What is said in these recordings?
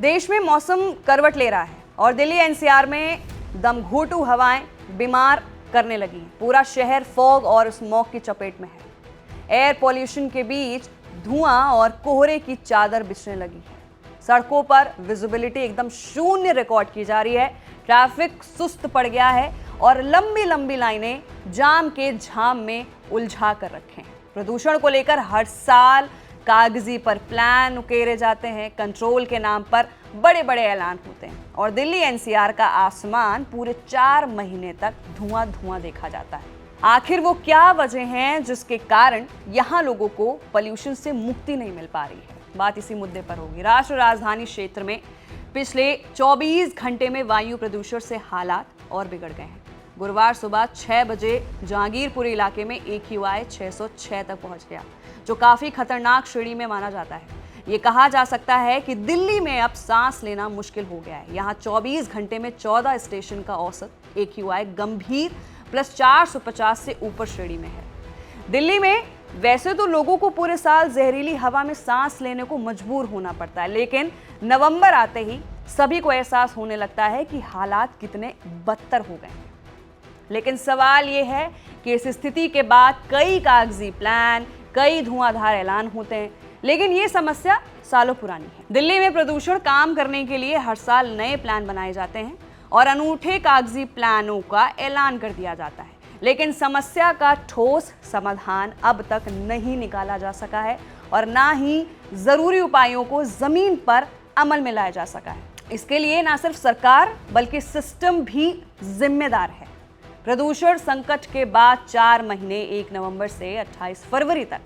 देश में मौसम करवट ले रहा है और दिल्ली एनसीआर में दमघोटू हवाएं बीमार करने लगी हैं। पूरा शहर फॉग और स्मॉग की चपेट में है। एयर पॉल्यूशन के बीच धुआं और कोहरे की चादर बिछने लगी है। सड़कों पर विजिबिलिटी एकदम शून्य रिकॉर्ड की जा रही है। ट्रैफिक सुस्त पड़ गया है और लंबी लंबी लाइनें जाम के झाम में उलझा कर रखे हैं। प्रदूषण को लेकर हर साल कागजी पर प्लान उकेरे जाते हैं, कंट्रोल के नाम पर बड़े बड़े ऐलान होते हैं और दिल्ली एनसीआर का आसमान पूरे 4 महीने तक धुआं धुआं देखा जाता है। आखिर वो क्या वजह हैं जिसके कारण यहाँ लोगों को पोल्यूशन से मुक्ति नहीं मिल पा रही है? बात इसी मुद्दे पर होगी। राष्ट्रीय राजधानी क्षेत्र में पिछले 24 घंटे में वायु प्रदूषण से हालात और बिगड़ गए हैं। गुरुवार सुबह 6 बजे जहांगीरपुर इलाके में AQI 606 तक पहुंच गया, जो काफी खतरनाक श्रेणी में माना जाता है। ये कहा जा सकता है कि दिल्ली में अब सांस लेना मुश्किल हो गया है। यहाँ 24 घंटे में 14 स्टेशन का औसत AQI गंभीर +450 से ऊपर श्रेणी में है। दिल्ली में वैसे तो लोगों को पूरे साल जहरीली हवा में सांस लेने को मजबूर होना पड़ता है, लेकिन नवंबर आते ही सभी को एहसास होने लगता है कि हालात कितने बदतर हो गए हैं। लेकिन सवाल ये है कि इस स्थिति के बाद कई कागजी प्लान, कई धुआंधार ऐलान होते हैं, लेकिन ये समस्या सालों पुरानी है। दिल्ली में प्रदूषण काम करने के लिए हर साल नए प्लान बनाए जाते हैं और अनूठे कागजी प्लानों का ऐलान कर दिया जाता है, लेकिन समस्या का ठोस समाधान अब तक नहीं निकाला जा सका है और ना ही जरूरी उपायों को जमीन पर अमल में लाया जा सका है। इसके लिए ना सिर्फ सरकार बल्कि सिस्टम भी जिम्मेदार है। प्रदूषण संकट के बाद 4 महीने 1 नवंबर से 28 फरवरी तक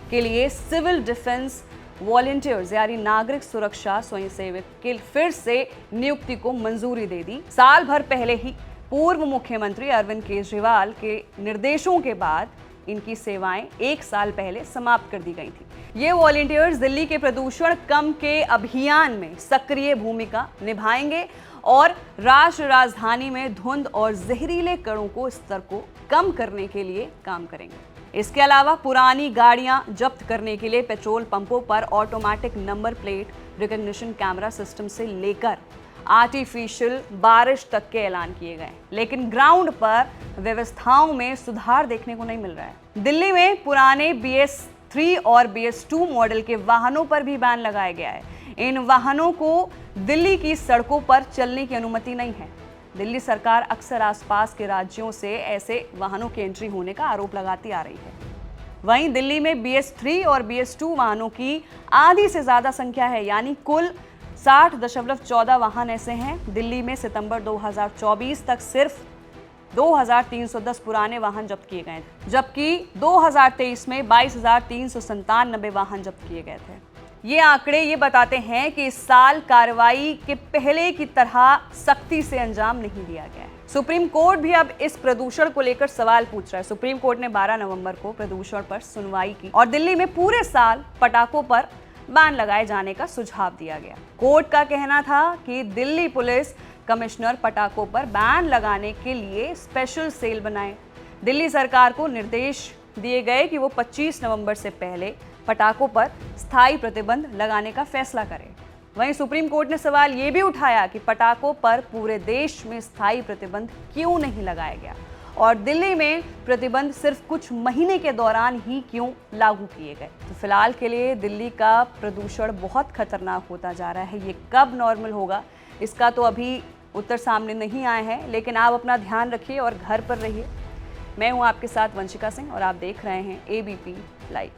के लिए सिविल डिफेंस वॉलंटियर्स यानी नागरिक सुरक्षा स्वयंसेवक की फिर से नियुक्ति को मंजूरी दे दी। साल भर पहले ही पूर्व मुख्यमंत्री अरविंद केजरीवाल के निर्देशों के बाद इनकी सेवाएं 1 साल पहले समाप्त कर दी गई थी। ये वॉलंटियर्स दिल्ली के प्रदूषण कम के अभियान में सक्रिय भूमिका निभाएंगे और राष्ट्रीय राजधानी में धुंध और जहरीले कणों को स्तर को कम करने के लिए काम करेंगे। इसके अलावा पुरानी गाड़ियां जब्त करने के लिए पेट्रोल पंपों पर automatic number plate recognition camera system से लेकर आर्टिफिशियल बारिश तक के ऐलान किए गए, लेकिन ग्राउंड पर व्यवस्थाओं में सुधार देखने को नहीं मिल रहा है। दिल्ली में पुराने BS3 और BS2 मॉडल के वाहनों पर भी बैन लगाया गया है। इन वाहनों को दिल्ली की सड़कों पर चलने की अनुमति नहीं है। दिल्ली सरकार अक्सर आसपास के राज्यों से ऐसे वाहनों की एंट्री होने का आरोप लगाती आ रही है। वहीं दिल्ली में BS3 और BS2 वाहनों की आधी से ज्यादा संख्या है, यानी कुल 60.14 वाहन ऐसे हैं। दिल्ली में सितंबर 2024 तक सिर्फ 2310 पुराने वाहन जब्त किए गए थे, जबकि 2023 में 22,397 वाहन जब्त किए गए थे। ये आंकड़े ये बताते हैं कि इस साल कार्रवाई के पहले की तरह सख्ती से अंजाम नहीं दिया गया है। सुप्रीम कोर्ट भी अब इस प्रदूषण को लेकर सवाल पूछ रहा है। सुप्रीम कोर्ट ने 12 नवंबर को प्रदूषण पर सुनवाई की और दिल्ली में पूरे साल पटाखों पर बैन लगाए जाने का सुझाव दिया गया। कोर्ट का कहना था कि दिल्ली पुलिस कमिश्नर पटाखों पर बैन लगाने के लिए स्पेशल सेल बनाए। दिल्ली सरकार को निर्देश दिए गए कि वो 25 नवंबर से पहले पटाखों पर स्थायी प्रतिबंध लगाने का फैसला करें। वहीं सुप्रीम कोर्ट ने सवाल ये भी उठाया कि पटाखों पर पूरे देश में स्थायी प्रतिबंध क्यों नहीं लगाया गया और दिल्ली में प्रतिबंध सिर्फ कुछ महीने के दौरान ही क्यों लागू किए गए। तो फिलहाल के लिए दिल्ली का प्रदूषण बहुत खतरनाक होता जा रहा है। ये कब नॉर्मल होगा इसका तो अभी उत्तर सामने नहीं आए हैं, लेकिन आप अपना ध्यान रखिए और घर पर रहिए। मैं हूं आपके साथ वंशिका सिंह और आप देख रहे हैं ABP लाइव।